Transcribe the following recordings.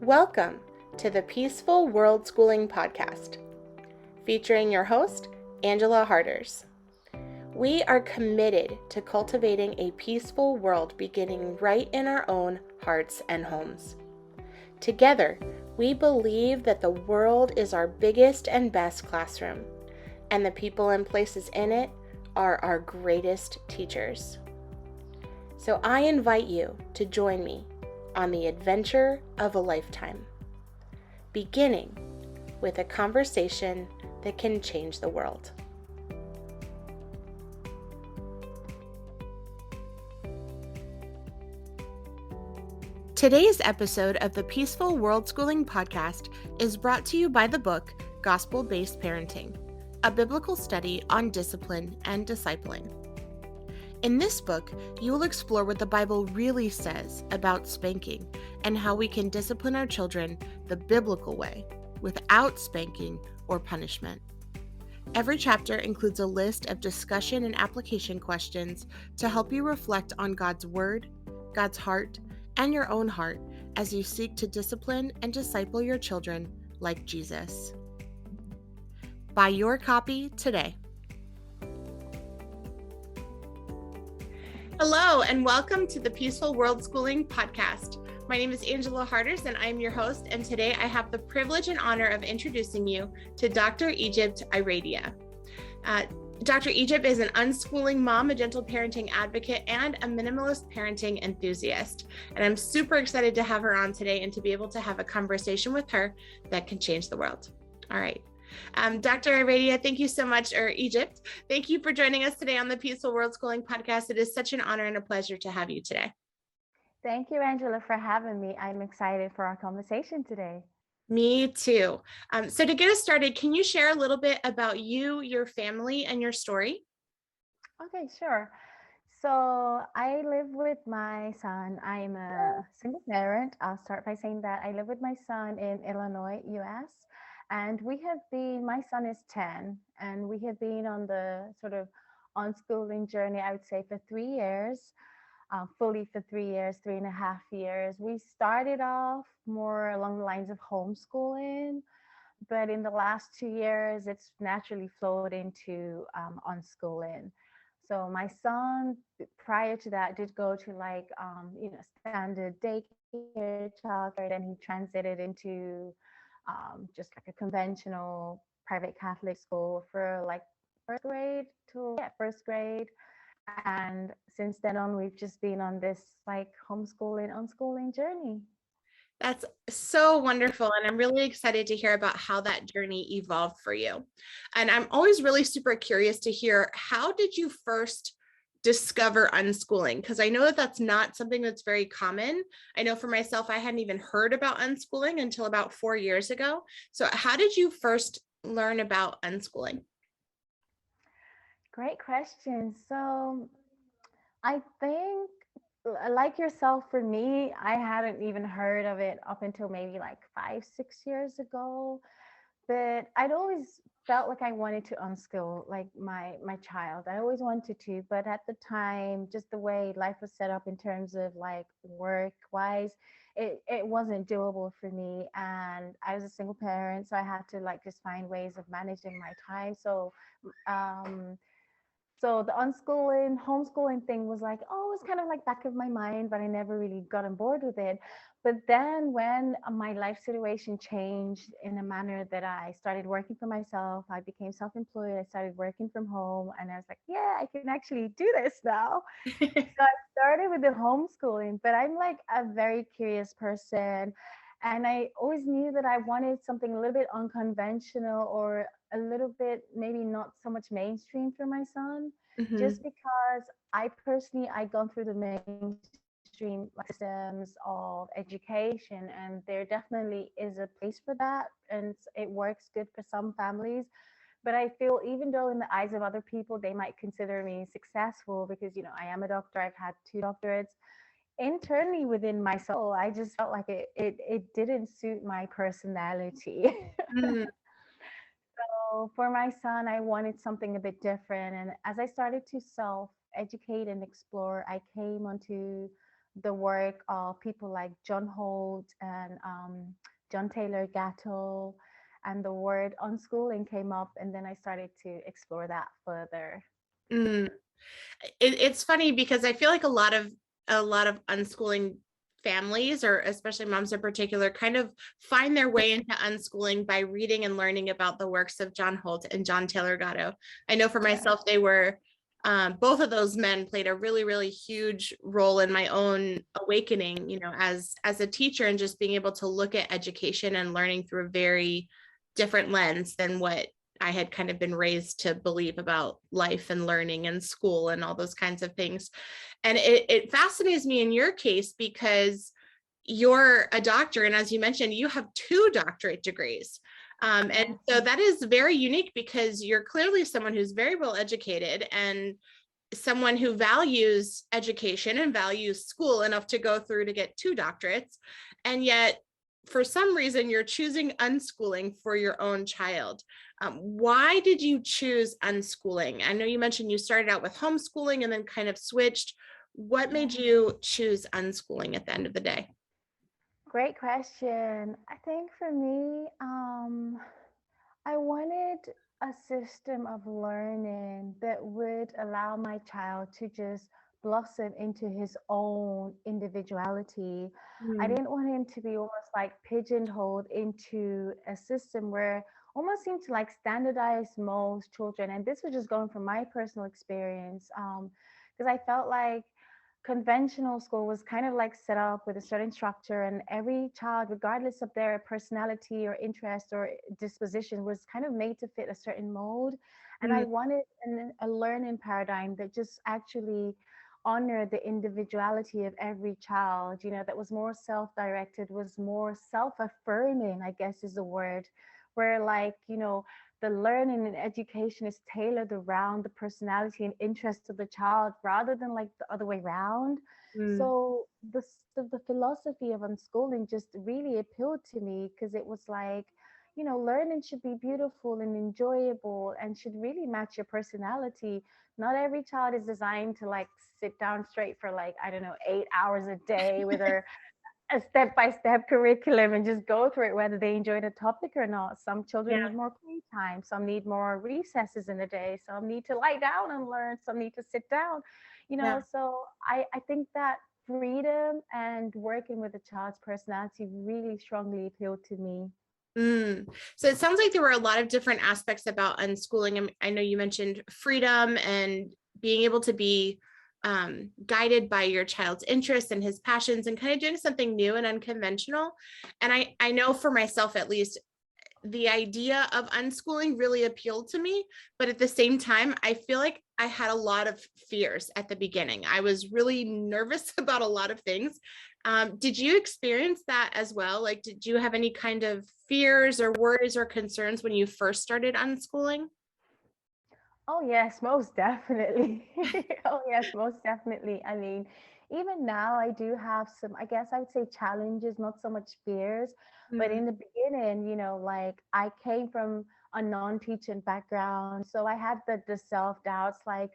Welcome to the Peaceful Worldschooling podcast, featuring your host, Angela Harders. We are committed to cultivating a peaceful world beginning right in our own hearts and homes. Together, we believe that the world is our biggest and best classroom, and the people and places in it are our greatest teachers. So I invite you to join me on the adventure of a lifetime, beginning with a conversation that can change the world. Today's episode of the Peaceful Worldschooling podcast is brought to you by the book Gospel-Based Parenting, a biblical study on discipline and discipling. In this book, you will explore what the Bible really says about spanking and how we can discipline our children the biblical way without spanking or punishment. Every chapter includes a list of discussion and application questions to help you reflect on God's Word, God's heart, and your own heart as you seek to discipline and disciple your children like Jesus. Buy your copy today. Hello, and welcome to the Peaceful Worldschooling podcast. My name is Angela Harders, and I'm your host, and today I have the privilege and honor of introducing you to Dr. Egypt Iredia. Dr. Egypt is an unschooling mom, a gentle parenting advocate, and a minimalist parenting enthusiast. And I'm super excited to have her on today and to be able to have a conversation with her that can change the world. All right. Dr. Iredia, thank you so much, or Egypt. Thank you for joining us today on the Peaceful Worldschooling podcast. It is such an honor and a pleasure to have you today. Thank you, Angela, for having me. I'm excited for our conversation today. Me too. So to get us started, can you share a little bit about you, your family, and your story? Okay, sure. So I live with my son. I'm a single parent. I'll start by saying that I live with my son in Illinois, US. And my son is 10, and we have been on the sort of unschooling journey, I would say, for 3 years. Fully for 3 years, 3.5 years. We started off more along the lines of homeschooling, but in the last 2 years, it's naturally flowed into unschooling. So my son, prior to that, did go to standard daycare, childcare, then he transited into just like a conventional private Catholic school for like first grade. And since then on, we've just been on this like homeschooling, unschooling journey. That's so wonderful. And I'm really excited to hear about how that journey evolved for you. And I'm always really super curious to hear, how did you first discover unschooling? Because I know that that's not something that's very common. I know for myself, I hadn't even heard about unschooling until about 4 years ago. So how did you first learn about unschooling? Great question. So I think, like yourself, for me, I hadn't even heard of it up until maybe like 5, 6 years ago. But I'd always felt like I wanted to unschool like my child. I always wanted to, but at the time, just the way life was set up in terms of like work wise, it wasn't doable for me. And I was a single parent, so I had to like just find ways of managing my time. Um, so the unschooling, homeschooling thing was like, oh, it's kind of like back of my mind, but I never really got on board with it. But then when my life situation changed in a manner that I started working for myself, I became self-employed, I started working from home, and I was like, yeah, I can actually do this now. So I started with the homeschooling, but I'm like a very curious person. And I always knew that I wanted something a little bit unconventional or a little bit maybe not so much mainstream for my son, Mm-hmm. just because I'd gone through the mainstream systems of education, and there definitely is a place for that, and it works good for some families. But I feel, even though in the eyes of other people they might consider me successful because I am a doctor, I've had 2 doctorates, internally within my soul I just felt like it didn't suit my personality. Mm-hmm. So for my son, I wanted something a bit different. And as I started to self educate and explore, I came onto the work of people like John Holt and John Taylor Gatto, and the word unschooling came up, and then I started to explore that further. Mm. It's funny because I feel like a lot of unschooling families, or especially moms in particular, kind of find their way into unschooling by reading and learning about the works of John Holt and John Taylor Gatto. I know for Yeah. myself, they were both of those men played a really, really huge role in my own awakening, as a teacher, and just being able to look at education and learning through a very different lens than what I had kind of been raised to believe about life and learning and school and all those kinds of things. And it fascinates me in your case because you're a doctor. And as you mentioned, you have 2 doctorate degrees. And Yeah. so that is very unique because you're clearly someone who's very well educated and someone who values education and values school enough to go through to get 2 doctorates. And yet, for some reason, you're choosing unschooling for your own child. Why did you choose unschooling? I know you mentioned you started out with homeschooling and then kind of switched. What Yeah. made you choose unschooling at the end of the day? Great question. I think for me, I wanted a system of learning that would allow my child to just blossom into his own individuality. I Mm, didn't want him to be almost like pigeonholed into a system where almost seemed to like standardize most children. And this was just going from my personal experience, because I felt like conventional school was kind of like set up with a certain structure, and every child, regardless of their personality or interest or disposition, was kind of made to fit a certain mold. And I mm, wanted a learning paradigm that just actually honored the individuality of every child, that was more self-directed, was more self-affirming, I guess is the word, where like, the learning and education is tailored around the personality and interests of the child rather than like the other way around. mm, So the philosophy of unschooling just really appealed to me because it was like, learning should be beautiful and enjoyable and should really match your personality. Not every child is designed to like sit down straight for like, I don't know, 8 hours a day with their a step-by-step curriculum and just go through it whether they enjoy the topic or not. Some children yeah, need more playtime, some need more recesses in the day, some need to lie down and learn, some need to sit down, yeah. so I think that freedom and working with a child's personality really strongly appealed to me. Mm. So it sounds like there were a lot of different aspects about unschooling. I know you mentioned freedom and being able to be guided by your child's interests and his passions and kind of doing something new and unconventional. And I know for myself, at least, the idea of unschooling really appealed to me. But at the same time, I feel like I had a lot of fears at the beginning. I was really nervous about a lot of things. Did you experience that as well? Like, did you have any kind of fears or worries or concerns when you first started unschooling? Oh yes, most definitely. Oh yes, most definitely. I mean, even now I do have some, I guess I would say challenges, not so much fears, but Mm, in the beginning, like I came from a non-teaching background, so I had the self-doubts like,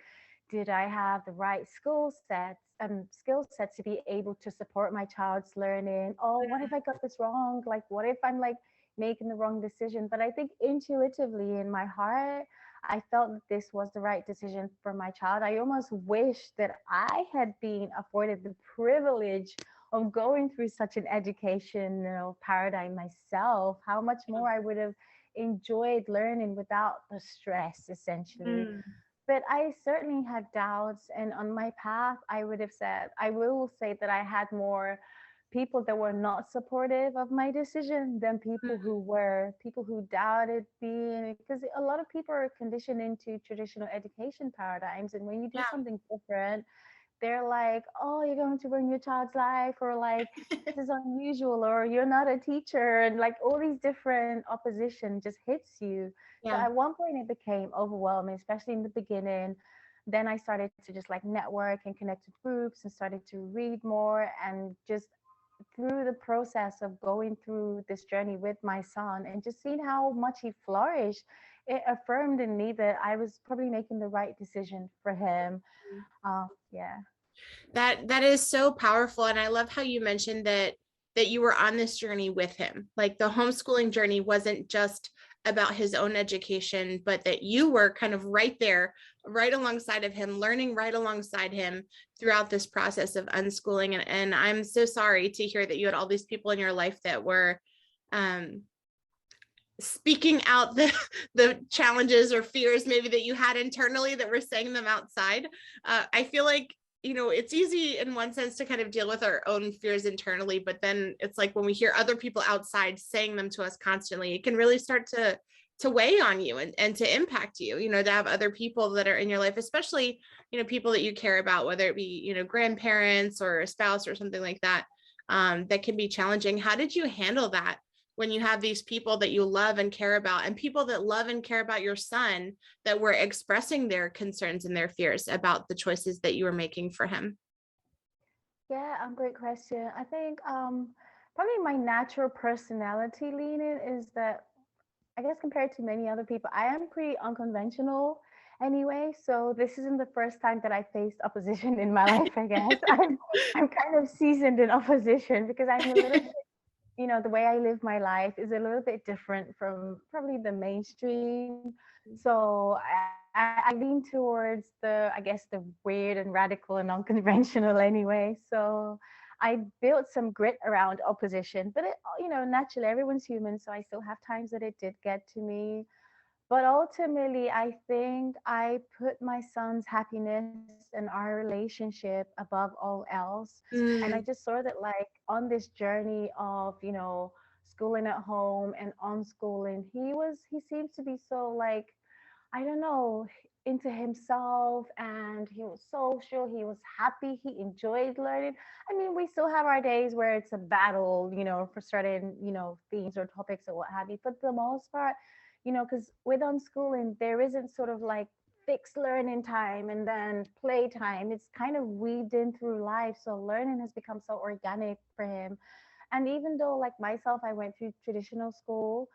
did I have the right skill sets to be able to support my child's learning? Oh, what if I got this wrong? Like, what if I'm like making the wrong decision? But I think intuitively in my heart, I felt that this was the right decision for my child. I almost wish that I had been afforded the privilege of going through such an educational paradigm myself. How much more I would have enjoyed learning without the stress, essentially. mm, But I certainly had doubts. And on my path, I will say that I had more people that were not supportive of my decision than people who doubted me, because a lot of people are conditioned into traditional education paradigms, and when you do yeah. something different, they're like, oh, you're going to ruin your child's life, or like, this is unusual, or you're not a teacher, and like all these different opposition just hits you. So Yeah. at one point it became overwhelming, especially in the beginning. Then I started to just like network and connect with groups and started to read more, and just through the process of going through this journey with my son and just seeing how much he flourished, it affirmed in me that I was probably making the right decision for him. Yeah. That is so powerful. And I love how you mentioned that you were on this journey with him. Like the homeschooling journey wasn't just about his own education, but that you were kind of right there, right alongside of him, learning right alongside him throughout this process of unschooling. And I'm so sorry to hear that you had all these people in your life that were um, speaking out the challenges or fears maybe that you had internally that were saying them outside. I feel like, you know, it's easy in one sense to kind of deal with our own fears internally, but then it's like when we hear other people outside saying them to us constantly, it can really start to weigh on you and to impact you, you know, to have other people that are in your life, especially, you know, people that you care about, whether it be, you know, grandparents or a spouse or something like that, that can be challenging. How did you handle that when you have these people that you love and care about, and people that love and care about your son that were expressing their concerns and their fears about the choices that you were making for him? Yeah, great question. I think probably my natural personality leaning is that, I guess compared to many other people, I am pretty unconventional anyway. So this isn't the first time that I faced opposition in my life, I guess. I'm kind of seasoned in opposition because I'm a little bit, the way I live my life is a little bit different from probably the mainstream. So I lean towards the, I guess, the weird and radical and unconventional anyway. So I built some grit around opposition, but naturally everyone's human. So I still have times that it did get to me. But ultimately, I think I put my son's happiness and our relationship above all else. And I Mm, just saw that, like, on this journey of, schooling at home and unschooling, he seems to be so, like, I don't know, into himself, and he was social, he was happy, he enjoyed learning. I mean, we still have our days where it's a battle, for certain, themes or topics or what have you. But for the most part, because with unschooling, there isn't sort of like fixed learning time and then play time. It's kind of weaved in through life. So learning has become so organic for him. And even though, like myself, I went through traditional school,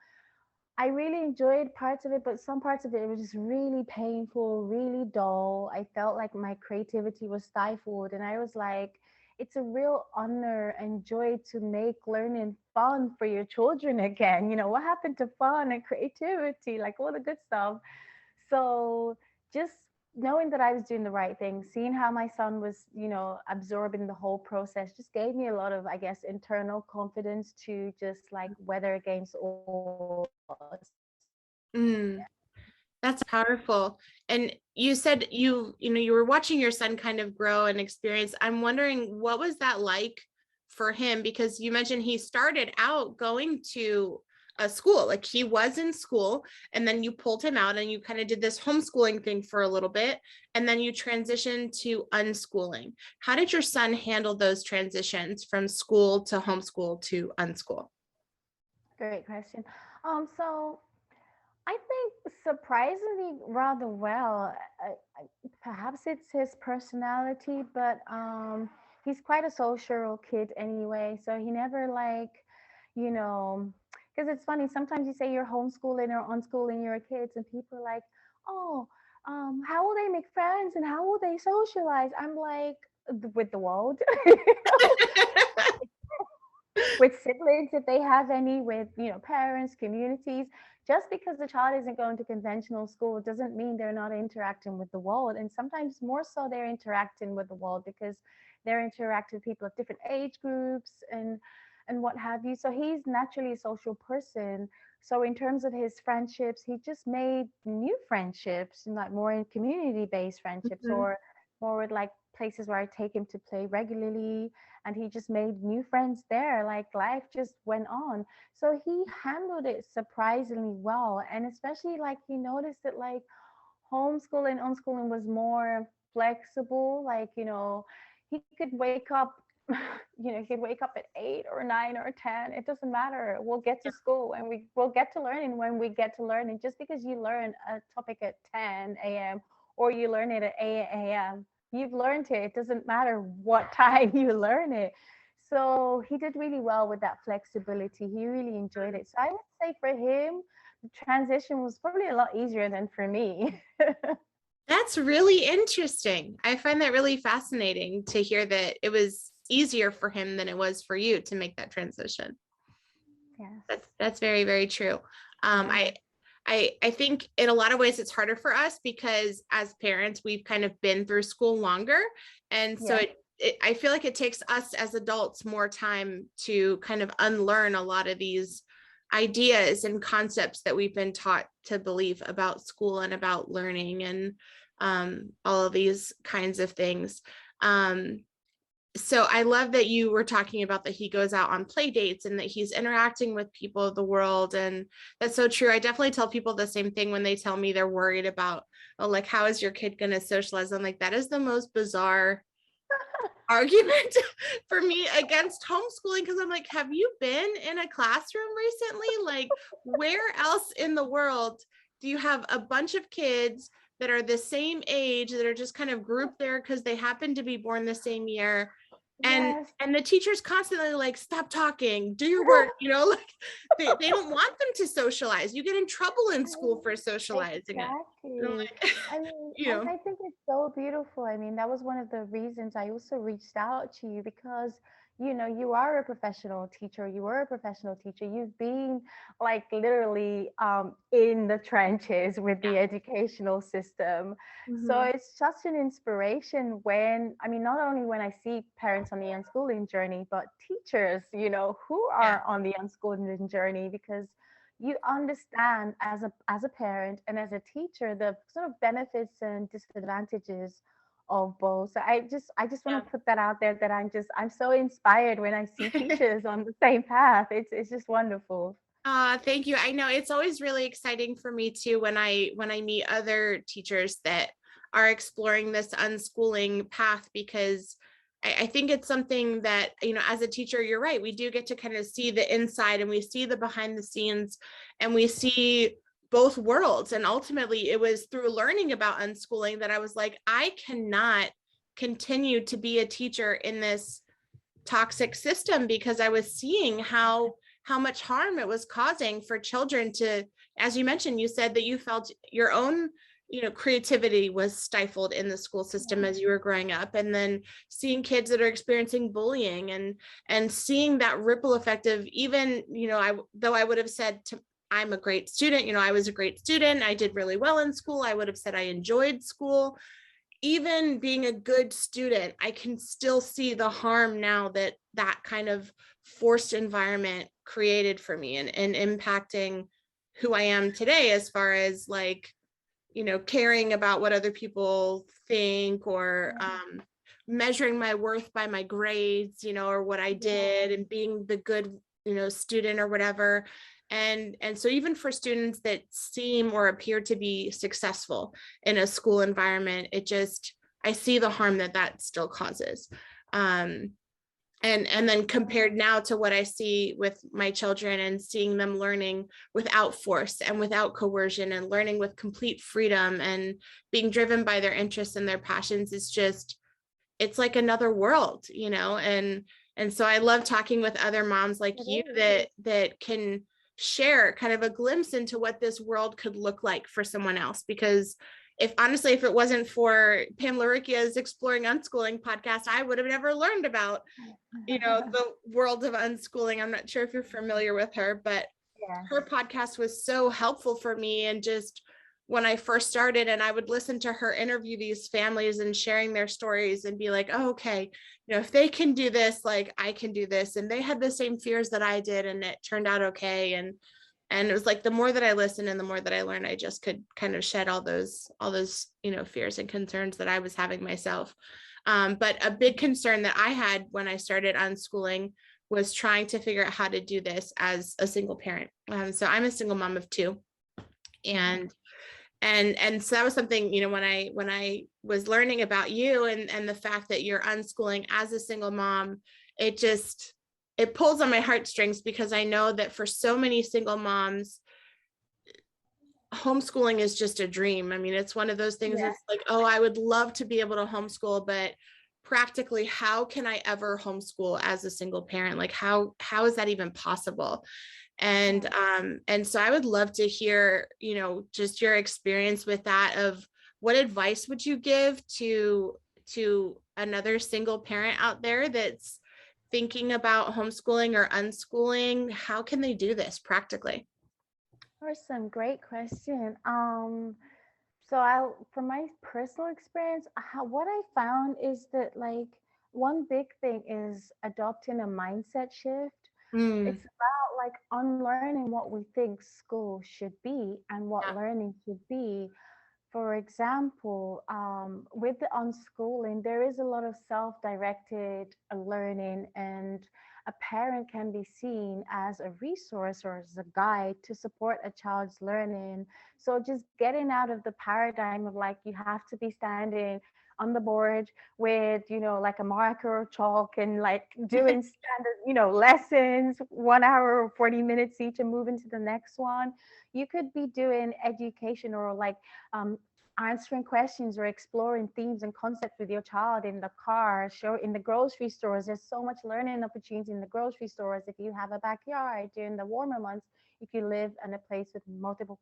I really enjoyed parts of it, but some parts of it was just really painful, really dull. I felt like my creativity was stifled. And I was like, it's a real honor and joy to make learning fun for your children again. What happened to fun and creativity, like all the good stuff? So just knowing that I was doing the right thing, seeing how my son was, absorbing the whole process just gave me a lot of, I guess, internal confidence to just like weather against all odds. mm. That's powerful. And you said you know, you were watching your son kind of grow and experience. I'm wondering what was that like for him? Because you mentioned he started out going to a school, like he was in school, and then you pulled him out and you kind of did this homeschooling thing for a little bit, and then you transitioned to unschooling. How did your son handle those transitions from school to homeschool to unschool? Great question. So I think surprisingly rather well. Perhaps it's his personality, but he's quite a social kid anyway. So he never like, you know, because it's funny. Sometimes you say you're homeschooling or unschooling your kids, and people are like, "Oh, how will they make friends and how will they socialize?" I'm like, with the world. With siblings if they have any, with parents, communities. Just because the child isn't going to conventional school doesn't mean they're not interacting with the world, and sometimes more so they're interacting with the world because they're interacting with people of different age groups and what have you. So he's naturally a social person. So in terms of his friendships, he just made new friendships, and like more in community based friendships, Mhm. or more with like places where I take him to play regularly, and he just made new friends there. Like life just went on. So he handled it surprisingly well. And especially like he noticed that like homeschooling, unschooling was more flexible. Like, he could wake up, he could wake up at 8 or 9 or 10. It doesn't matter. We'll get to school and we'll get to learning when we get to learning. Just because you learn a topic at 10 a.m. or you learn it at 8 a.m., you've learned it. It doesn't matter what time you learn it. So he did really well with that flexibility. He really enjoyed it. So I would say for him, the transition was probably a lot easier than for me. That's really interesting. I find that really fascinating to hear that it was easier for him than it was for you to make that transition. Yes. That's very, very true. Um, Yeah. I I think in a lot of ways it's harder for us because as parents we've kind of been through school longer, and so Yeah. I feel like it takes us as adults more time to kind of unlearn a lot of these ideas and concepts that we've been taught to believe about school and about learning and all of these kinds of things. Um, so I love that you were talking about that he goes out on play dates and that he's interacting with people of the world. And that's so true. I definitely tell people the same thing when they tell me they're worried about, oh, like, how is your kid going to socialize? I'm like, that is the most bizarre argument for me against homeschooling, because I'm like, have you been in a classroom recently? Like, where else in the world do you have a bunch of kids that are the same age that are just kind of grouped there because they happen to be born the same year, Yes. and the teacher's constantly like, stop talking, do your work, like they don't want them to socialize. You get in trouble in school for socializing it. Exactly. Like, I mean, you and know I think it's so beautiful. I mean, that was one of the reasons I also reached out to you because, you are a professional teacher. You were a professional teacher. You've been like literally in the trenches with yeah. the educational system. So Mhm. it's such an inspiration when, I mean, not only when I see parents on the unschooling journey, but teachers, who Yeah. are on the unschooling journey because you understand as a parent and as a teacher the sort of benefits and disadvantages of both. So I just want Yeah. to put that out there that I'm so inspired when I see teachers on the same path. It's just wonderful. Thank you. I know it's always really exciting for me too when I meet other teachers that are exploring this unschooling path, because I think it's something that, as a teacher, you're right, we do get to kind of see the inside and we see the behind the scenes and we see both worlds. And ultimately it was through learning about unschooling that I was like, I cannot continue to be a teacher in this toxic system, because I was seeing how much harm it was causing for children to, as you mentioned, you said that you felt your own creativity was stifled in the school system as you were growing up, and then seeing kids that are experiencing bullying and seeing that ripple effect of, even I would have said to, I'm a great student, I was a great student, I did really well in school, I would have said I enjoyed school, even being a good student, I can still see the harm now that that kind of forced environment created for me, and impacting who I am today, as far as like, caring about what other people think, or measuring my worth by my grades, or what I Yeah. did, and being the good, student or whatever. And so even for students that seem or appear to be successful in a school environment, I see the harm that that still causes. Um, and then compared now to what I see with my children, and seeing them learning without force and without coercion, and learning with complete freedom and being driven by their interests and their passions, is just, it's like another world, and so I love talking with other moms like It you is. that can share kind of a glimpse into what this world could look like for someone else. Because if it wasn't for Pamela Riccia's Exploring Unschooling podcast, I would have never learned about the world of unschooling. I'm not sure if you're familiar with her, but Yes. her podcast was so helpful for me. And just when I first started, and I would listen to her interview these families and sharing their stories and be like, oh, okay, if they can do this, like I can do this. And they had the same fears that I did, and it turned out okay. And it was like, the more that I listened and the more that I learned, I just could kind of shed all those fears and concerns that I was having myself. But a big concern that I had when I started unschooling was trying to figure out how to do this as a single parent. So I'm a single mom of two, and so that was something, when I was learning about you, and the fact that you're unschooling as a single mom, it pulls on my heartstrings, because I know that for so many single moms, homeschooling is just a dream. I mean, it's one of those things Yeah. that's like, oh, I would love to be able to homeschool, but practically, how can I ever homeschool as a single parent? Like, how is that even possible? And so I would love to hear, just your experience with that, of what advice would you give to another single parent out there that's thinking about homeschooling or unschooling? How can they do this practically? Awesome, great question. So I, from my personal experience, what I found is that like one big thing is adopting a mindset shift. Mm, It's about like unlearning what we think school should be and what yeah. learning should be. For example, with the unschooling, there is a lot of self-directed learning, and a parent can be seen as a resource or as a guide to support a child's learning. So just getting out of the paradigm of like you have to be standing on the board with, like a marker or chalk and like doing standard, lessons, 1 hour or 40 minutes each and moving to the next one. You could be doing education or like um, answering questions or exploring themes and concepts with your child in the car, show in the grocery stores. There's so much learning opportunities in the grocery stores. If you have a backyard during the warmer months, if you live in a place with multiple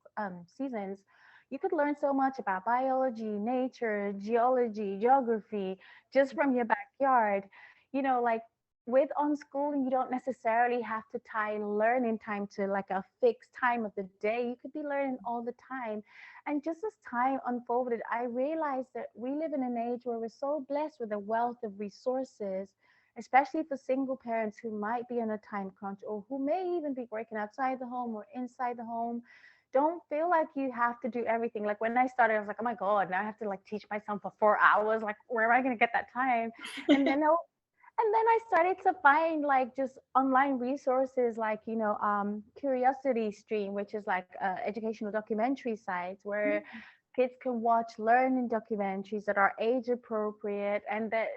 seasons, you could learn so much about biology, nature, geology, geography, just from your backyard. Like with unschooling, you don't necessarily have to tie learning time to like a fixed time of the day. You could be learning all the time. And just as time unfolded, I realized that we live in an age where we're so blessed with a wealth of resources, especially for single parents who might be on a time crunch or who may even be working outside the home or inside the home. Don't feel like you have to do everything. Like when I started, I was like, oh my God, now I have to like teach my son for 4 hours. Like, where am I going to get that time? And then I started to find like just online resources like, Curiosity Stream, which is like educational documentary sites where kids can watch learning documentaries that are age appropriate, and that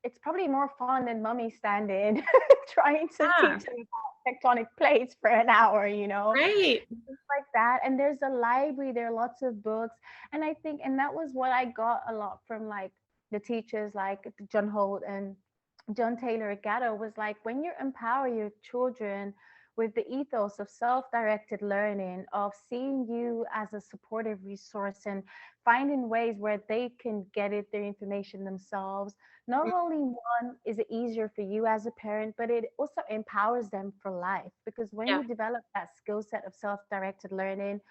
it's probably more fun than mommy standing trying to Yeah, teach them about tectonic plates for an hour. right. Things like that. And there's a library, there are lots of books. And I think, and that was what I got a lot from like the teachers like John Holt and John Taylor Gatto, was like when you empower your children with the ethos of self-directed learning, of seeing you as a supportive resource and finding ways where they can get it their information themselves. Not only one is it easier for you as a parent, but it also empowers them for life, because when Yeah, you develop that skill set of self-directed learning,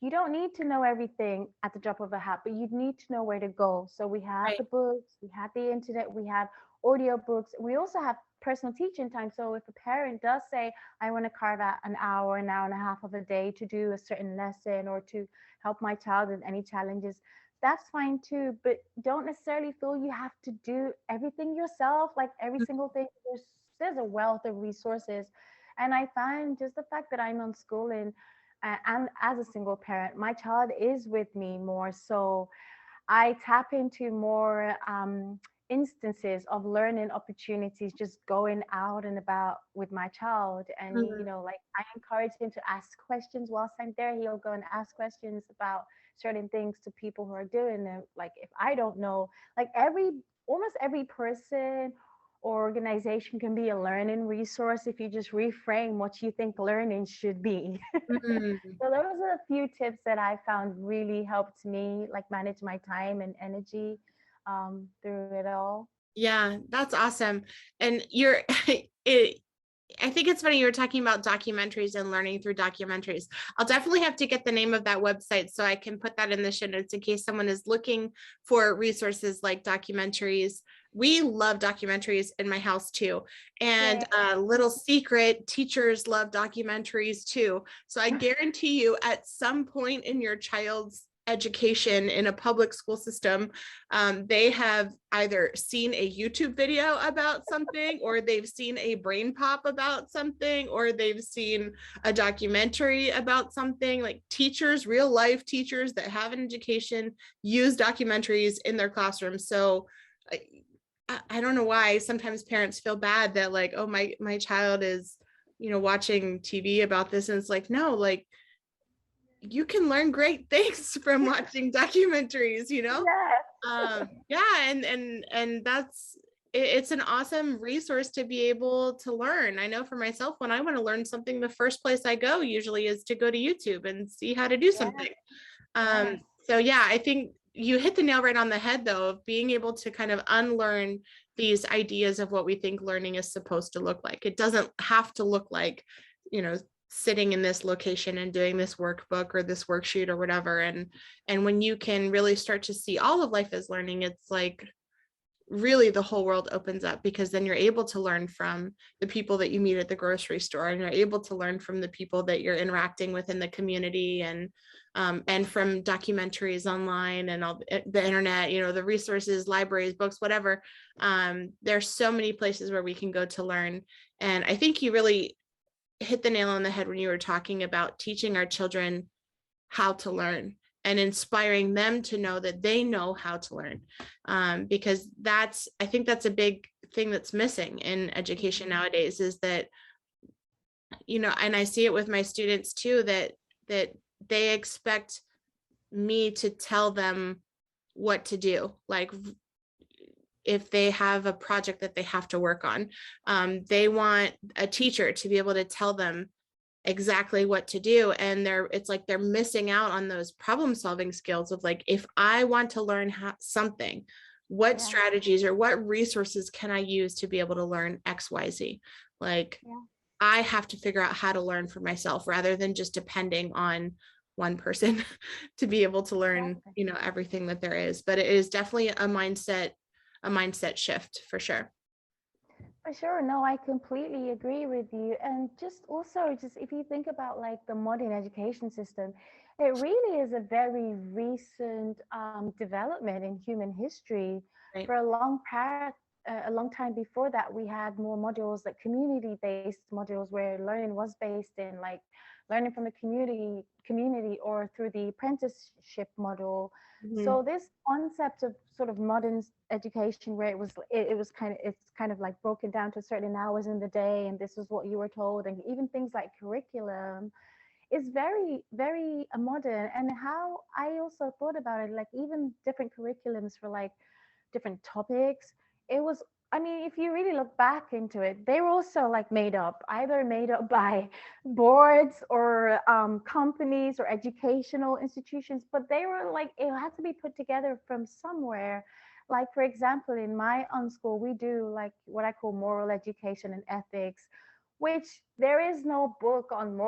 you don't need to know everything at the drop of a hat, but you need to know where to go. So we have right. the books, we have the internet, we have audio books. We also have personal teaching time. So if a parent does say, I want to carve out an hour and a half of a day to do a certain lesson or to help my child with any challenges, that's fine too. But don't necessarily feel you have to do everything yourself, like every single thing. There's a wealth of resources. And I find just the fact that I'm unschooling and as a single parent, my child is with me more. So I tap into more instances of learning opportunities just going out and about with my child. And, Mhm. like I encourage him to ask questions whilst I'm there. He'll go and ask questions about certain things to people who are doing it. Like if I don't know, like almost every person or organization can be a learning resource if you just reframe what you think learning should be. Mm. So those are a few tips that I found really helped me like manage my time and energy through it all. Yeah, that's awesome. And you're it, I think it's funny you were talking about documentaries and learning through documentaries. I'll definitely have to get the name of that website so I can put that in the show notes in case someone is looking for resources like documentaries. We love documentaries in my house too. And Yeah. little secret, teachers love documentaries too. So I guarantee you at some point in your child's education in a public school system, they have either seen a YouTube video about something, or they've seen a brain pop about something, or they've seen a documentary about something. Like teachers, real life teachers that have an education, use documentaries in their classrooms. So I don't know why sometimes parents feel bad that like, oh, my child is, watching TV about this. And it's like, no, like you can learn great things from watching documentaries. Yeah. Yeah, and it's an awesome resource to be able to learn. I know for myself, when I want to learn something, the first place I go usually is to go to YouTube and see how to do Yeah. something. Yes. So yeah, I think you hit the nail right on the head, though, of being able to kind of unlearn these ideas of what we think learning is supposed to look like. It doesn't have to look like, sitting in this location and doing this workbook or this worksheet or whatever. And when you can really start to see all of life as learning, it's like really the whole world opens up, because then you're able to learn from the people that you meet at the grocery store, and you're able to learn from the people that you're interacting with in the community, and from documentaries online and all the internet, the resources, libraries, books, whatever. There's so many places where we can go to learn. And I think you really hit the nail on the head when you were talking about teaching our children how to learn and inspiring them to know that they know how to learn. Because I think that's a big thing that's missing in education nowadays, is that, and I see it with my students too, that they expect me to tell them what to do. Like, if they have a project that they have to work on, they want a teacher to be able to tell them exactly what to do. And it's like they're missing out on those problem solving skills of, like, if I want to learn something, what strategies or what resources can I use to be able to learn XYZ? Like, I have to figure out how to learn for myself, rather than just depending on one person to be able to learn, everything that there is. But it is definitely a mindset shift, for sure. For sure. No, I completely agree with you. And just also, just if you think about like the modern education system, it really is a very recent development in human history. Right. For a long time before that, we had more modules, like community-based modules, where learning was based in like learning from the community or through the apprenticeship model. So this concept of sort of modern education, where it's kind of like broken down to certain hours in the day, and this is what you were told, and even things like curriculum is very, very modern. And how I also thought about it, like even different curriculums for like different topics, it was, I mean, if you really look back into it, they were also like either made up by boards or companies or educational institutions, but they were like, it had to be put together from somewhere. Like, for example, in my unschool, we do like what I call moral education and ethics, which there is no book on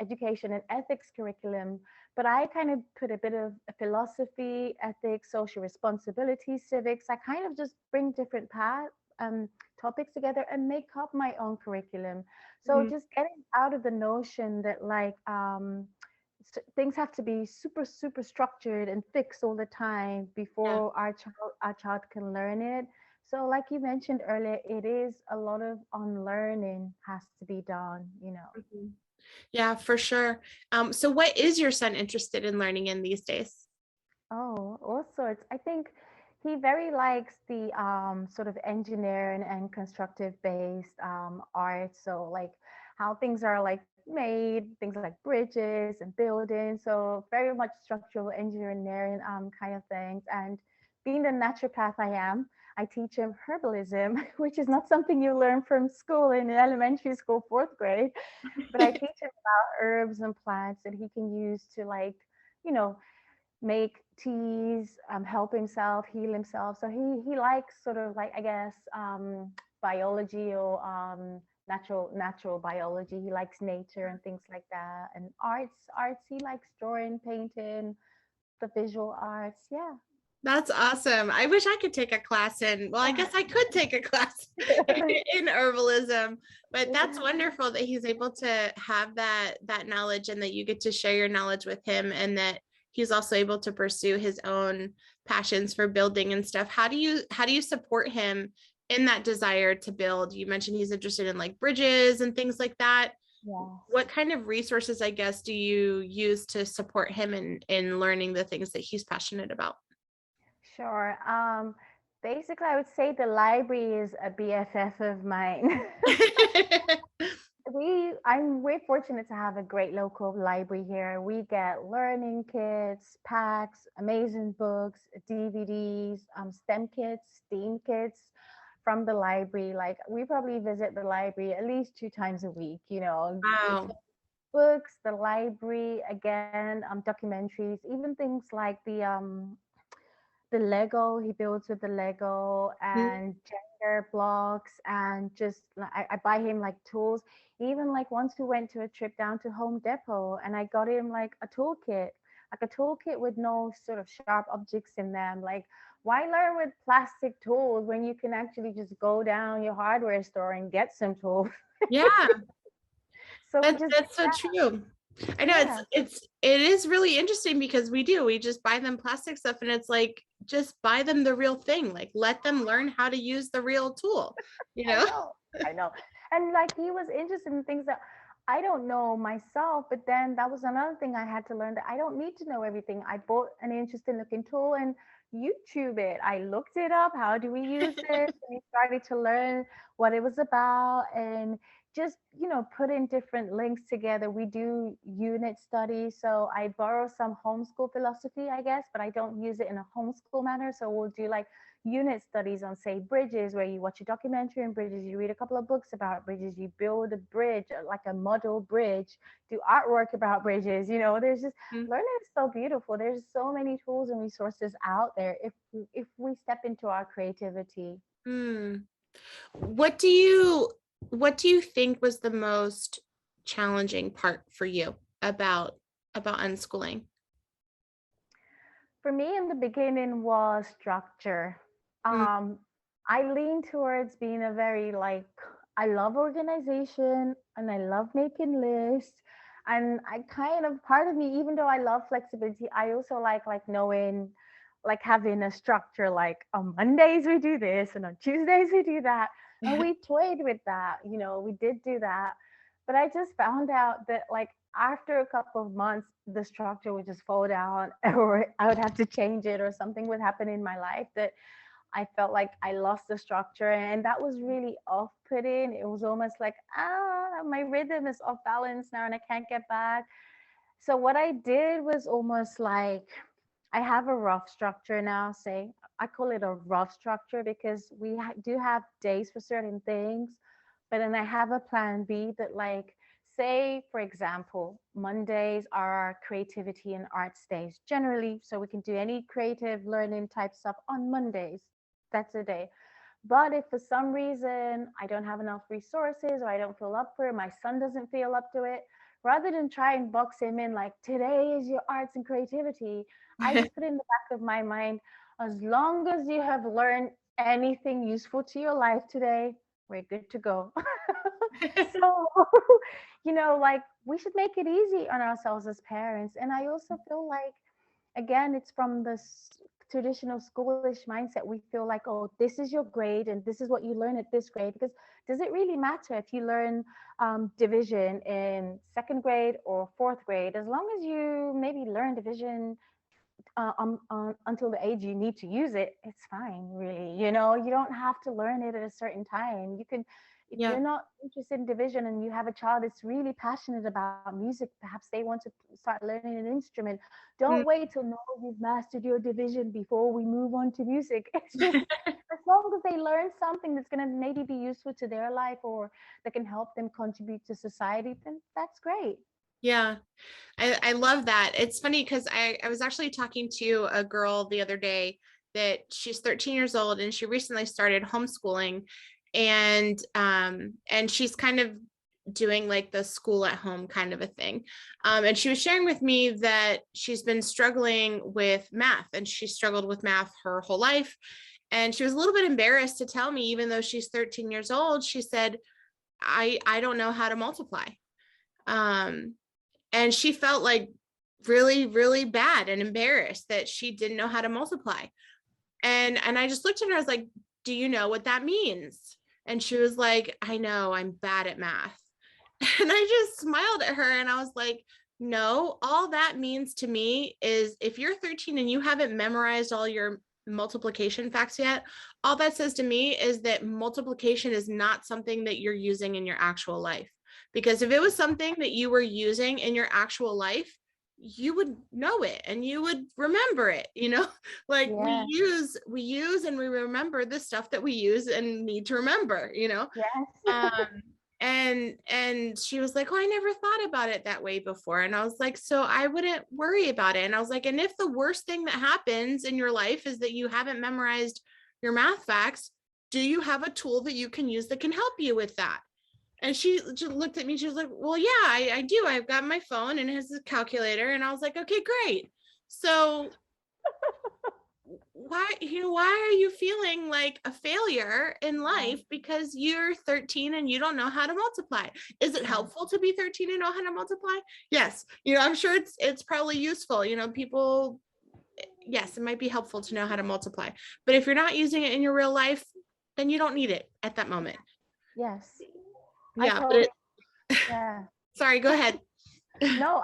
education and ethics curriculum, but I kind of put a bit of philosophy, ethics, social responsibility, civics. I kind of just bring different topics together and make up my own curriculum. So just getting out of the notion that like things have to be super, super structured and fixed all the time before our child can learn it. So like you mentioned earlier, it is a lot of unlearning has to be done. Yeah, for sure. So what is your son interested in learning in these days? Oh, all sorts. I think he very likes the sort of engineering and constructive based art. So like how things are like made, things like bridges and buildings. So very much structural engineering kind of things. And being the naturopath I am, I teach him herbalism, which is not something you learn from school in elementary school, fourth grade. But I teach him about herbs and plants that he can use to like, you know, make teas, help himself, heal himself. So he likes sort of like, I guess, biology or natural biology. He likes nature and things like that. And arts. He likes drawing, painting, the visual arts. Yeah. That's awesome. I wish I could take a class well, I guess I could take a class in herbalism, but that's wonderful that he's able to have that knowledge, and that you get to share your knowledge with him, and that he's also able to pursue his own passions for building and stuff. How do you support him in that desire to build? You mentioned he's interested in like bridges and things like that. Yes. What kind of resources, I guess, do you use to support him in learning the things that he's passionate about? Sure. Basically, I would say the library is a BFF of mine. We're fortunate to have a great local library here. We get learning kits, packs, amazing books, DVDs, STEM kits, STEAM kits from the library. Like we probably visit the library at least 2 times a week. Wow. Books, the library, again, documentaries, even things like the the Lego. He builds with the Lego Mm. and gender blocks, and just I buy him like tools. Even like once we went to a trip down to Home Depot, and I got him like a toolkit with no sort of sharp objects in them. Like, why learn with plastic tools when you can actually just go down your hardware store and get some tools? Yeah, So we that just did that's so that. true. I know Yeah. it is really interesting because we just buy them plastic stuff and it's like just buy them the real thing. Like let them learn how to use the real tool, you I know? know, I know. And like he was interested in things that I don't know myself, but then that was another thing I had to learn, that I don't need to know everything. I bought an interesting looking tool and YouTube it. I looked it up. How do we use this? And he started to learn what it was about, and just, put in different links together. We do unit studies. So I borrow some homeschool philosophy, I guess, but I don't use it in a homeschool manner. So we'll do like unit studies on, say, bridges, where you watch a documentary on bridges, you read a couple of books about bridges, you build a bridge, like a model bridge, do artwork about bridges. There's just, Mm. learning is so beautiful. There's so many tools and resources out there if we step into our creativity. Mm. What do you what do you think was the most challenging part for you about unschooling? For me in the beginning was structure. Mm. um I lean towards being a very, like, I love organization and I love making lists. And I kind of, part of me, even though I love flexibility, I also like knowing, like having a structure, like on Mondays we do this and on Tuesdays we do that. And we toyed with that, we did do that. But I just found out that, like, after a couple of months, the structure would just fall down, or I would have to change it, or something would happen in my life that I felt like I lost the structure. And that was really off putting. It was almost like, my rhythm is off balance now and I can't get back. So what I did was almost like, I have a rough structure now. Say, I call it a rough structure because we do have days for certain things, but then I have a plan B that, like, say, for example, Mondays are our creativity and arts days generally. So we can do any creative learning type stuff on Mondays. That's a day. But if for some reason I don't have enough resources, or I don't feel up for it, my son doesn't feel up to it, rather than try and box him in like, today is your arts and creativity, I just put in the back of my mind, as long as you have learned anything useful to your life today, we're good to go. So, like, we should make it easy on ourselves as parents. And I also feel like, again, it's from this traditional schoolish mindset. We feel like, oh, this is your grade and this is what you learn at this grade. Because does it really matter if you learn division in second grade or fourth grade? As long as you maybe learn division until the age you need to use it, it's fine, really. You don't have to learn it at a certain time. You can, if Yeah. you're not interested in division and you have a child that's really passionate about music, perhaps they want to start learning an instrument. Don't Mm. wait till know you've mastered your division before we move on to music. It's just, as long as they learn something that's going to maybe be useful to their life, or that can help them contribute to society, then that's great. Yeah. I love that. It's funny because I was actually talking to a girl the other day that she's 13 years old and she recently started homeschooling, and she's kind of doing like the school at home kind of a thing. And she was sharing with me that she's been struggling with math, and she struggled with math her whole life. And she was a little bit embarrassed to tell me, even though she's 13 years old, she said, I don't know how to multiply. Um, and she felt like really, really bad and embarrassed that she didn't know how to multiply. And I just looked at her, I was like, do you know what that means? And she was like, I know, I'm bad at math. And I just smiled at her and I was like, no, all that means to me is if you're 13 and you haven't memorized all your multiplication facts yet, all that says to me is that multiplication is not something that you're using in your actual life. Because if it was something that you were using in your actual life, you would know it and you would remember it, like Yeah. we use and we remember the stuff that we use and need to remember. Yes. Um, And she was like, oh, I never thought about it that way before. And I was like, so I wouldn't worry about it. And I was like, and if the worst thing that happens in your life is that you haven't memorized your math facts, do you have a tool that you can use that can help you with that? And she just looked at me. She was like, well, yeah, I do. I've got my phone and it has a calculator. And I was like, okay, great. So why are you feeling like a failure in life because you're 13 and you don't know how to multiply? Is it helpful to be 13 and know how to multiply? Yes. I'm sure it's probably useful. People, yes, it might be helpful to know how to multiply, but if you're not using it in your real life, then you don't need it at that moment. Yes. Yeah. Yeah. Sorry, go ahead. No,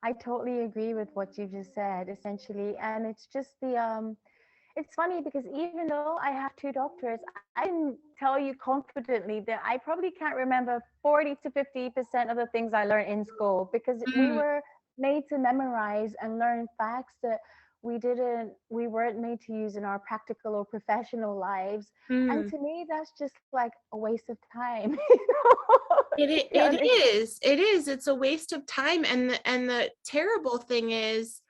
I totally agree with what you just said, essentially. And it's just it's funny because even though I have two doctors, I can tell you confidently that I probably can't remember 40 to 50% of the things I learned in school, because we were made to memorize and learn facts that we weren't made to use in our practical or professional lives. And to me, that's just like a waste of time. It's a waste of time. And the terrible thing is,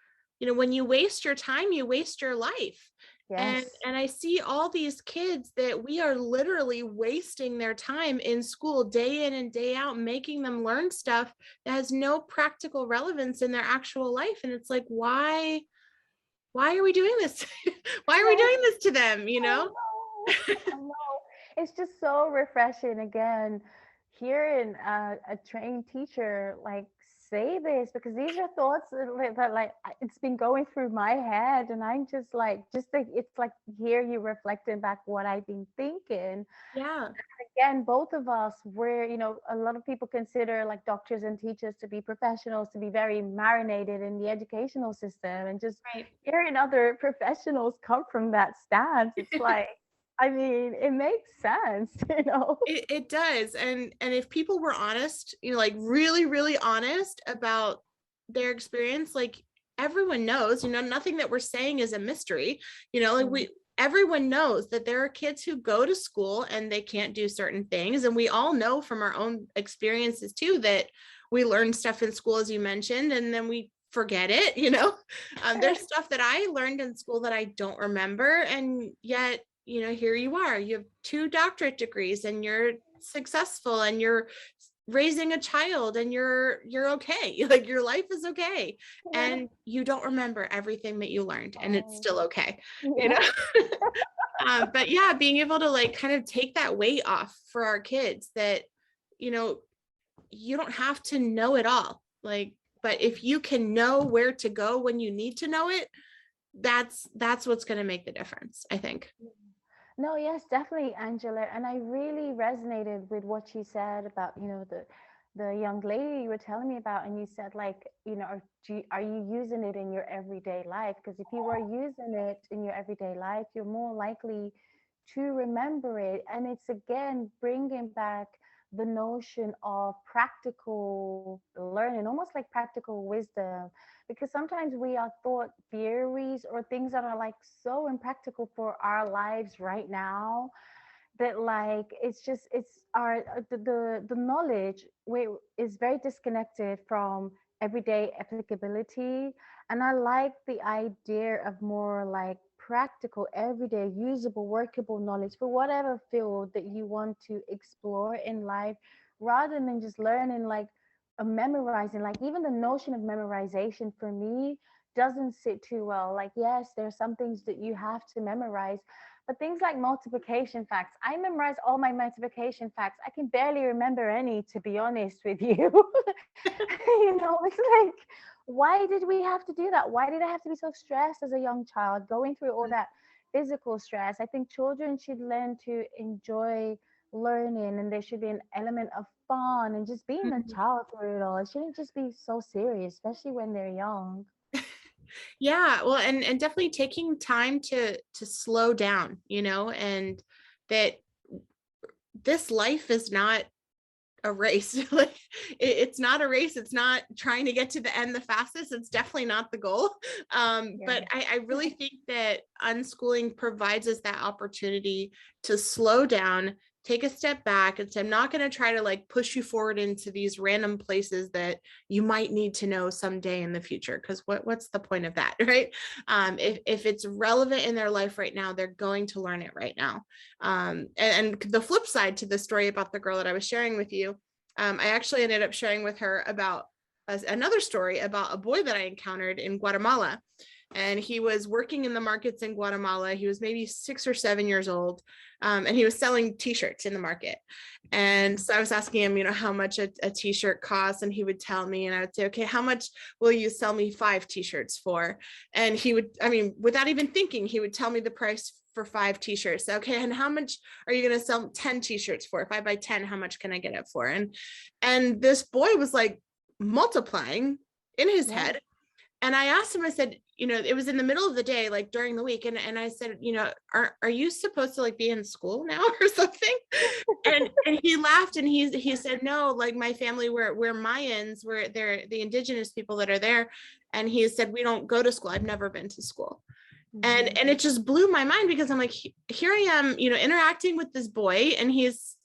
when you waste your time, you waste your life. Yes. And I see all these kids that we are literally wasting their time in school day in and day out, making them learn stuff that has no practical relevance in their actual life. And it's like, why are we doing this? Why are we doing this to them? I know. It's just so refreshing again hearing a trained teacher like say this, because these are thoughts that like it's been going through my head, and I'm just like it's like hear you reflecting back what I've been thinking. Yeah. Again, both of us, we're, a lot of people consider like doctors and teachers to be professionals, to be very marinated in the educational system, and just hearing other professionals come from that stance, it's like, I mean, it makes sense. It does. And if people were honest, like really, really honest about their experience, like everyone knows, nothing that we're saying is a mystery. Like everyone knows that there are kids who go to school and they can't do certain things. And we all know from our own experiences too, that we learn stuff in school, as you mentioned, and then we forget it. There's stuff that I learned in school that I don't remember. And yet, here you are, you have 2 doctorate degrees and you're successful and you're raising a child and you're okay. Like your life is okay. And you don't remember everything that you learned, and it's still okay. But yeah, being able to like kind of take that weight off for our kids that, you don't have to know it all. Like, but if you can know where to go when you need to know it, that's what's going to make the difference, I think. No, yes, definitely, Angela. And I really resonated with what you said about, the young lady you were telling me about. And you said, like, are you using it in your everyday life? Because if you were using it in your everyday life, you're more likely to remember it. And it's again bringing back the notion of practical learning, almost like practical wisdom, because sometimes we are taught theories or things that are like so impractical for our lives right now, that like it's our the knowledge is very disconnected from everyday applicability. And I like the idea of more like practical, everyday, usable, workable knowledge for whatever field that you want to explore in life, rather than just learning like memorizing. Like even the notion of memorization for me doesn't sit too well. Like, yes, there are some things that you have to memorize, but things like multiplication facts, I memorize all my multiplication facts. I can barely remember any, to be honest with you. It's like, why did we have to do that? Why did I have to be so stressed as a young child, going through all that physical stress? I think children should learn to enjoy learning, and there should be an element of fun and just being a child through it all. It shouldn't just be so serious, especially when they're young. Yeah, well, and definitely taking time to slow down, and that this life is not a race. Like it's not a race. It's not trying to get to the end the fastest. It's definitely not the goal. But I really think that unschooling provides us that opportunity to slow down, take a step back and say, I'm not going to try to like push you forward into these random places that you might need to know someday in the future. Because what's the point of that, right? If it's relevant in their life right now, they're going to learn it right now. And the flip side to the story about the girl that I was sharing with you, I actually ended up sharing with her about another story about a boy that I encountered in Guatemala. And he was working in the markets in Guatemala. He was maybe 6 or 7 years old, and he was selling t-shirts in the market. And so I was asking him, how much a t-shirt costs, and he would tell me, and I would say, okay, how much will you sell me 5 t-shirts for? And he would, without even thinking, he would tell me the price for 5 t-shirts. Okay, and how much are you going to sell 10 t-shirts for? If I buy 10, how much can I get it for? And this boy was like multiplying in his head. And I asked him, I said, it was in the middle of the day, like during the week. And I said, are you supposed to like be in school now or something? And he laughed and he said, no, like my family, we're Mayans, they're the indigenous people that are there. And he said, we don't go to school. I've never been to school. And it just blew my mind, because I'm like, here I am, interacting with this boy, and he's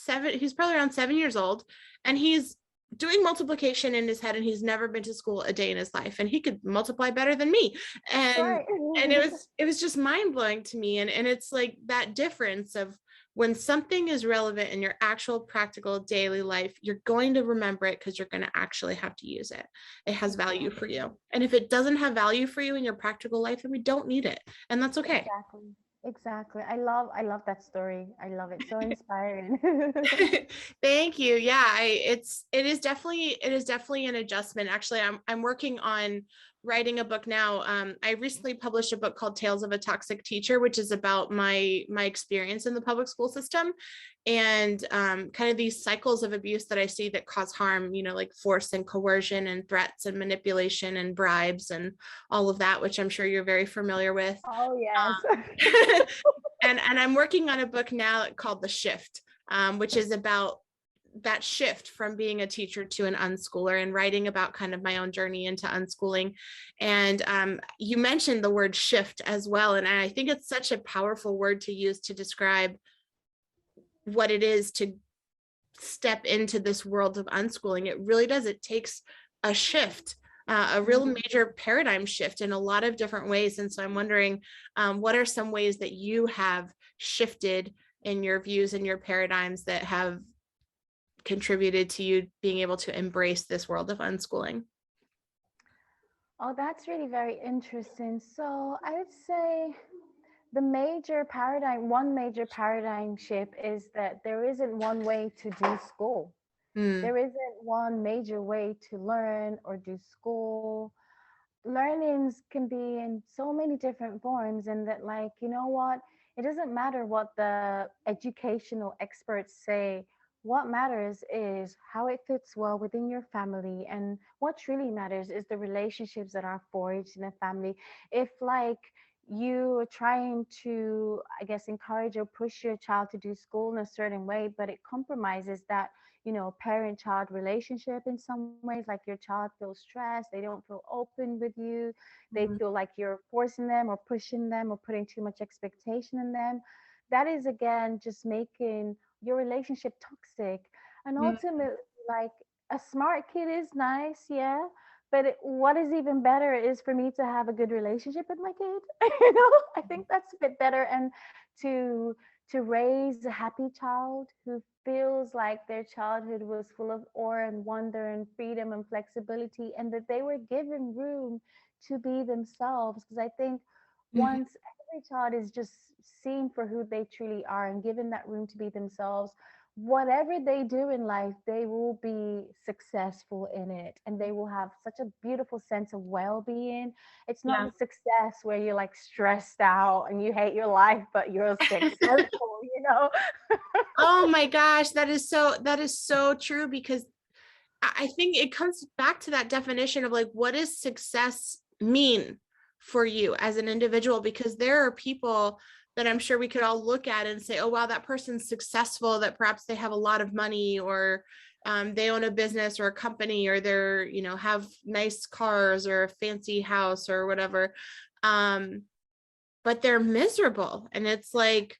probably around 7 years old, and he's doing multiplication in his head, and he's never been to school a day in his life, and he could multiply better than me. And it was just mind-blowing to me. And it's like that difference of when something is relevant in your actual practical daily life, you're going to remember it because you're going to actually have to use it. It has value for you. And if it doesn't have value for you in your practical life, then we don't need it. And that's okay. Exactly. I love that story. I love it. So inspiring. Thank you. Yeah, it is definitely an adjustment. Actually, I'm working on writing a book now. I recently published a book called Tales of a Toxic Teacher, which is about my experience in the public school system, and kind of these cycles of abuse that I see that cause harm, like force and coercion and threats and manipulation and bribes and all of that, which I'm sure you're very familiar with. Oh, yes. And I'm working on a book now called The Shift, which is about that shift from being a teacher to an unschooler, and writing about kind of my own journey into unschooling. And you mentioned the word shift as well. And I think it's such a powerful word to use to describe what it is to step into this world of unschooling. It really does. It takes a shift, a real major paradigm shift in a lot of different ways. And so I'm wondering, what are some ways that you have shifted in your views and your paradigms that have contributed to you being able to embrace this world of unschooling? Oh, that's really very interesting. So I would say one major paradigm shift is that there isn't one way to do school. There isn't one major way to learn or do school. Learnings can be in so many different forms, and that, like, what, it doesn't matter what the educational experts say. What matters is how it fits well within your family, and what truly matters is the relationships that are forged in a family. If, like, you are trying to, I guess, encourage or push your child to do school in a certain way, but it compromises that, parent-child relationship in some ways, like your child feels stressed, they don't feel open with you, they feel like you're forcing them or pushing them or putting too much expectation in them, that is, again, just making your relationship toxic. And ultimately, like, a smart kid is nice, yeah, but what is even better is for me to have a good relationship with my kid. I think that's a bit better. And to raise a happy child who feels like their childhood was full of awe and wonder and freedom and flexibility, and that they were given room to be themselves. Because I think once every child is just seen for who they truly are and given that room to be themselves, whatever they do in life, they will be successful in it, and they will have such a beautiful sense of well-being. It's not the success where you're like stressed out and you hate your life, but you're successful. Oh my gosh, that is so true, because I think it comes back to that definition of like, what does success mean for you as an individual? Because there are people that I'm sure we could all look at and say, oh, wow, that person's successful, that perhaps they have a lot of money, or they own a business or a company, or they're, have nice cars or a fancy house or whatever. But they're miserable. And it's like,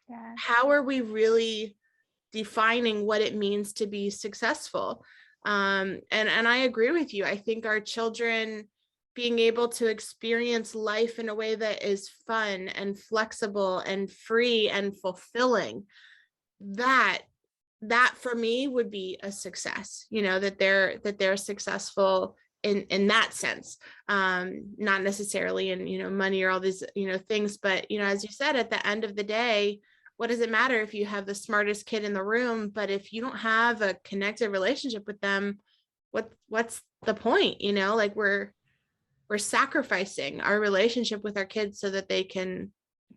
Yes. how are we really defining what it means to be successful? And I agree with you. I think our children being able to experience life in a way that is fun and flexible and free and fulfilling, that for me would be a success, that they're successful in that sense, not necessarily in money or all these things, but as you said, at the end of the day, what does it matter if you have the smartest kid in the room, but if you don't have a connected relationship with them, what's the point? Like we're sacrificing our relationship with our kids so that they can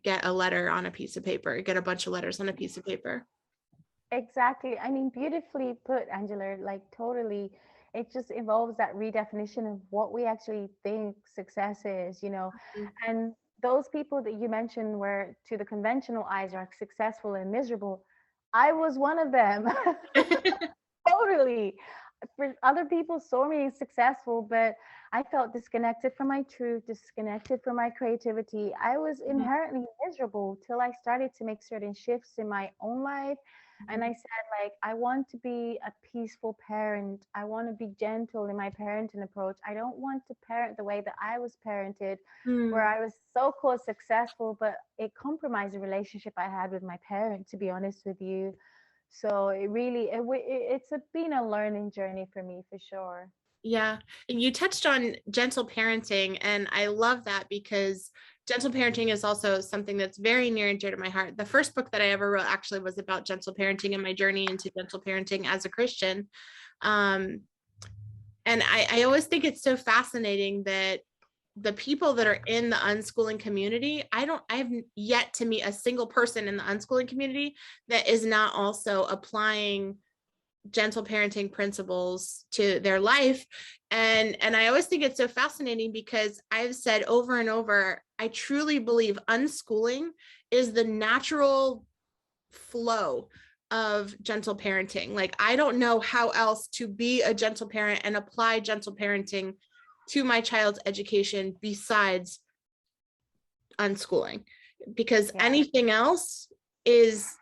get a letter on a piece of paper, get a bunch of letters on a piece of paper. Exactly. I mean, beautifully put, Angela. Like, totally. It just involves that redefinition of what we actually think success is, you know. And those people that you mentioned were, to the conventional eyes, are successful and miserable. I was one of them. Totally. For other people saw me as successful, but I felt disconnected from my truth, disconnected from my creativity. I was inherently miserable till I started to make certain shifts in my own life. And I said, like, I want to be a peaceful parent. I want to be gentle in my parenting approach. I don't want to parent the way that I was parented, where Mm. I was so called successful, but it compromised the relationship I had with my parent, to be honest with you. So it really it's been a learning journey for me for sure. Yeah. And you touched on gentle parenting, and I love that because gentle parenting is also something that's very near and dear to my heart. The first book that I ever wrote actually was about gentle parenting and my journey into gentle parenting as a Christian. Um, and I always think it's so fascinating that the people that are in the unschooling community, I've yet to meet a single person in the unschooling community that is not also applying gentle parenting principles to their life. And I always think it's so fascinating because I've said over and over, I truly believe unschooling is the natural flow of gentle parenting. Like, I don't know how else to be a gentle parent and apply gentle parenting to my child's education besides unschooling, because Yeah. anything else is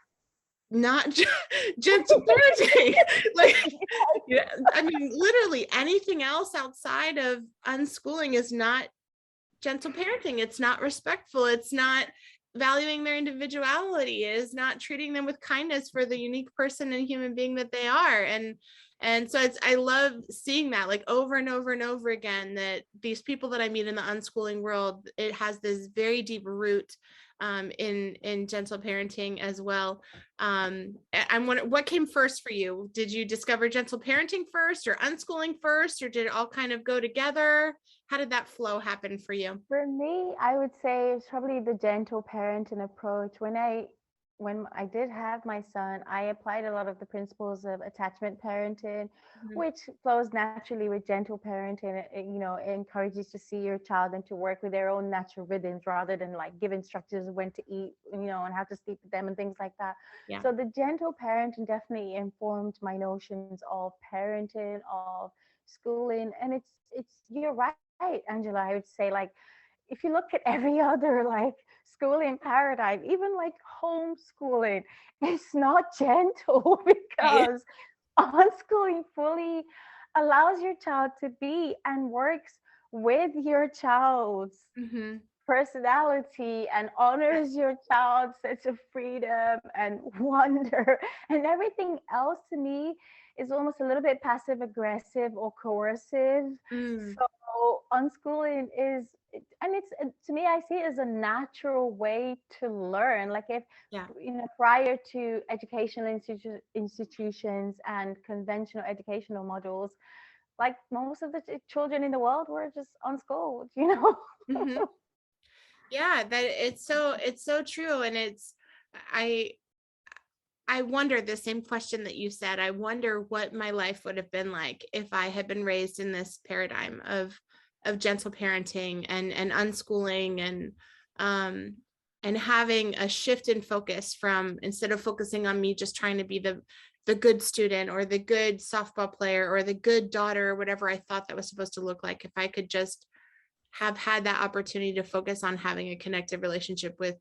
not gentle parenting. Like, yeah, I mean, literally anything else outside of unschooling is not gentle parenting. It's not respectful. It's not valuing their individuality. It is not treating them with kindness for the unique person and human being that they are. And so I love seeing that, like, over and over and over again, that these people that I meet in the unschooling world, it has this very deep root in gentle parenting as well. I'm wondering, what came first for you? Did you discover gentle parenting first, or unschooling first, or did it all kind of go together? How did that flow happen for you? For me, I would say it's probably the gentle parenting approach. When I did have my son, I applied a lot of the principles of attachment parenting, Mhm. which flows naturally with gentle parenting. It encourages to see your child and to work with their own natural rhythms rather than like give instructions when to eat, and how to sleep with them and things like that. Yeah. So the gentle parenting definitely informed my notions of parenting, of schooling, and you're right, Angela. I would say, like, if you look at every other like schooling paradigm, even like homeschooling, it's not gentle Right. because unschooling fully allows your child to be and works with your child's Mm-hmm. personality and honors your child's sense of freedom and wonder. And everything else to me is almost a little bit passive aggressive or coercive. Mm. So unschooling is, and it's, to me, I see it as a natural way to learn. Like, if Yeah. prior to educational institutions and conventional educational models, like most of the children in the world were just unschooled, Mm-hmm. Yeah, that it's so true. And I I wonder the same question that you said. I wonder what my life would have been like if I had been raised in this paradigm of gentle parenting and unschooling, um and having a shift in focus from, instead of focusing on me just trying to be the good student or the good softball player or the good daughter or whatever I thought that was supposed to look like, if I could just have had that opportunity to focus on having a connected relationship with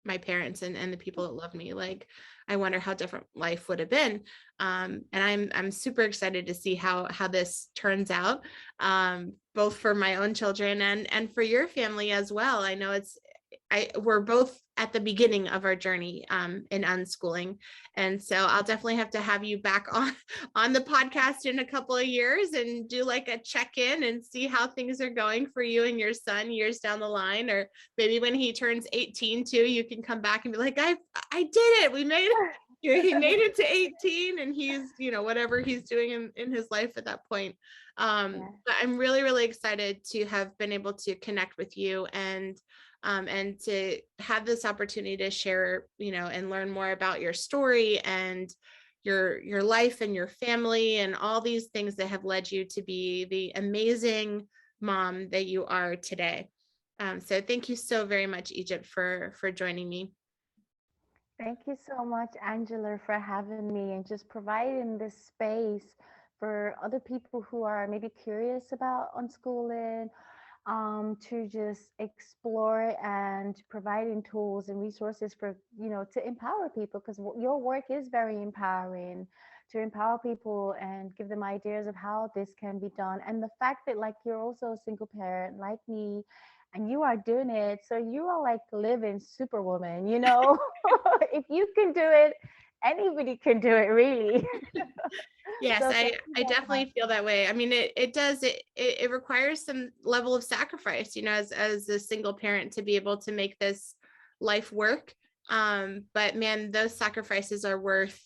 my parents and the people that love me. Like, I wonder how different life would have been. And I'm super excited to see how this turns out, both for my own children and for your family as well. I know we're both at the beginning of our journey in unschooling. And so I'll definitely have to have you back on the podcast in a couple of years and do like a check-in and see how things are going for you and your son years down the line. Or maybe when he turns 18 too, you can come back and be like, I did it. We made it. He made it to 18 and he's, whatever he's doing in his life at that point. But I'm really, really excited to have been able to connect with you and to have this opportunity to share, and learn more about your story and your life and your family and all these things that have led you to be the amazing mom that you are today. So thank you so very much, Egypt, for joining me. Thank you so much, Angela, for having me and just providing this space for other people who are maybe curious about unschooling, to just explore and providing tools and resources for, to empower people, because your work is very empowering, to empower people and give them ideas of how this can be done. And the fact that like you're also a single parent like me, and you are doing it, so you are like living superwoman, if you can do it, anybody can do it, really. Yes, So I thank you very much. definitely feel that way. I mean, it requires some level of sacrifice, as a single parent to be able to make this life work. But man, those sacrifices are worth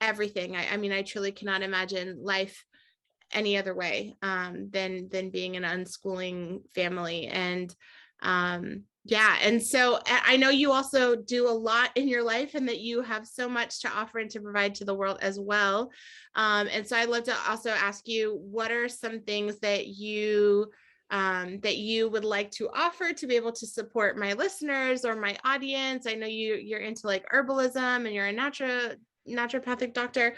everything. I mean, I truly cannot imagine life any other way than being an unschooling family. And yeah, and so I know you also do a lot in your life and that you have so much to offer and to provide to the world as well. And so I'd love to also ask you, what are some things that you would like to offer to be able to support my listeners or my audience? I know you're into like herbalism and you're a naturopathic doctor.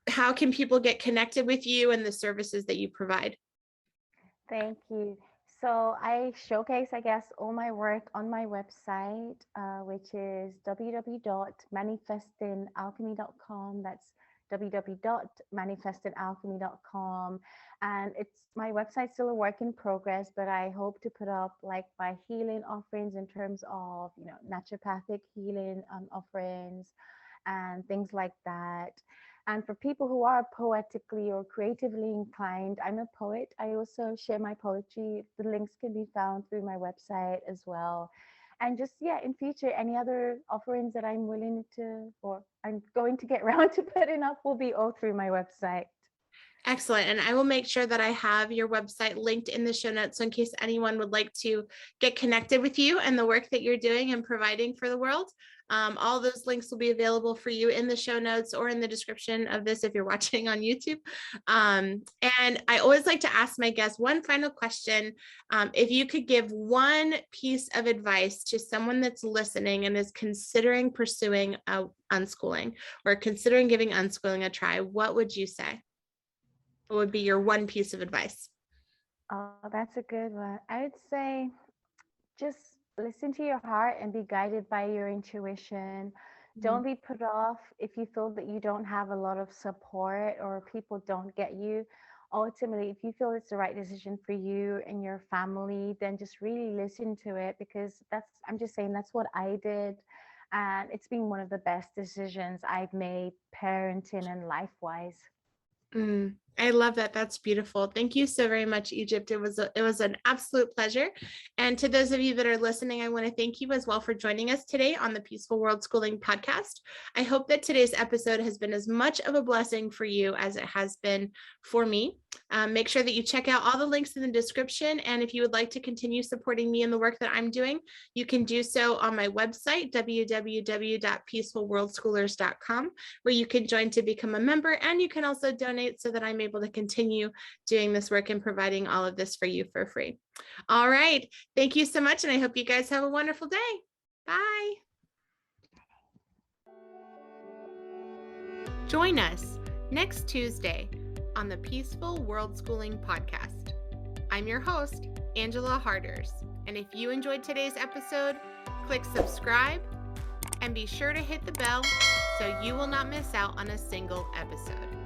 How can people get connected with you and the services that you provide? Thank you. So I showcase, I guess, all my work on my website, which is www.manifestingalchemy.com. That's www.manifestingalchemy.com. And my website's still a work in progress, but I hope to put up like my healing offerings in terms of, naturopathic healing offerings and things like that. And for people who are poetically or creatively inclined, I'm a poet. I also share my poetry. The links can be found through my website as well. And just, yeah, in future, any other offerings that I'm willing to, or I'm going to get around to putting up, will be all through my website. Excellent. And I will make sure that I have your website linked in the show notes. So in case anyone would like to get connected with you and the work that you're doing and providing for the world, all those links will be available for you in the show notes or in the description of this if you're watching on YouTube. And I always like to ask my guests one final question. If you could give one piece of advice to someone that's listening and is considering pursuing unschooling or considering giving unschooling a try, what would you say? What would be your one piece of advice? Oh, that's a good one. I would say just listen to your heart and be guided by your intuition. Don't be put off if you feel that you don't have a lot of support or people don't get you. Ultimately, if you feel it's the right decision for you and your family, then just really listen to it, because I'm just saying that's what I did. And it's been one of the best decisions I've made, parenting and life-wise. I love that. That's beautiful. Thank you so very much, Egypt. It was an absolute pleasure. And to those of you that are listening, I want to thank you as well for joining us today on the Peaceful Worldschooling podcast. I hope that today's episode has been as much of a blessing for you as it has been for me. Make sure that you check out all the links in the description. And if you would like to continue supporting me in the work that I'm doing, you can do so on my website, www.peacefulworldschoolers.com, where you can join to become a member, and you can also donate so that I'm able to continue doing this work and providing all of this for you for free. All right. Thank you so much. And I hope you guys have a wonderful day. Bye. Join us next Tuesday on the Peaceful Worldschooling podcast. I'm your host, Angela Harders. And if you enjoyed today's episode, click subscribe and be sure to hit the bell so you will not miss out on a single episode.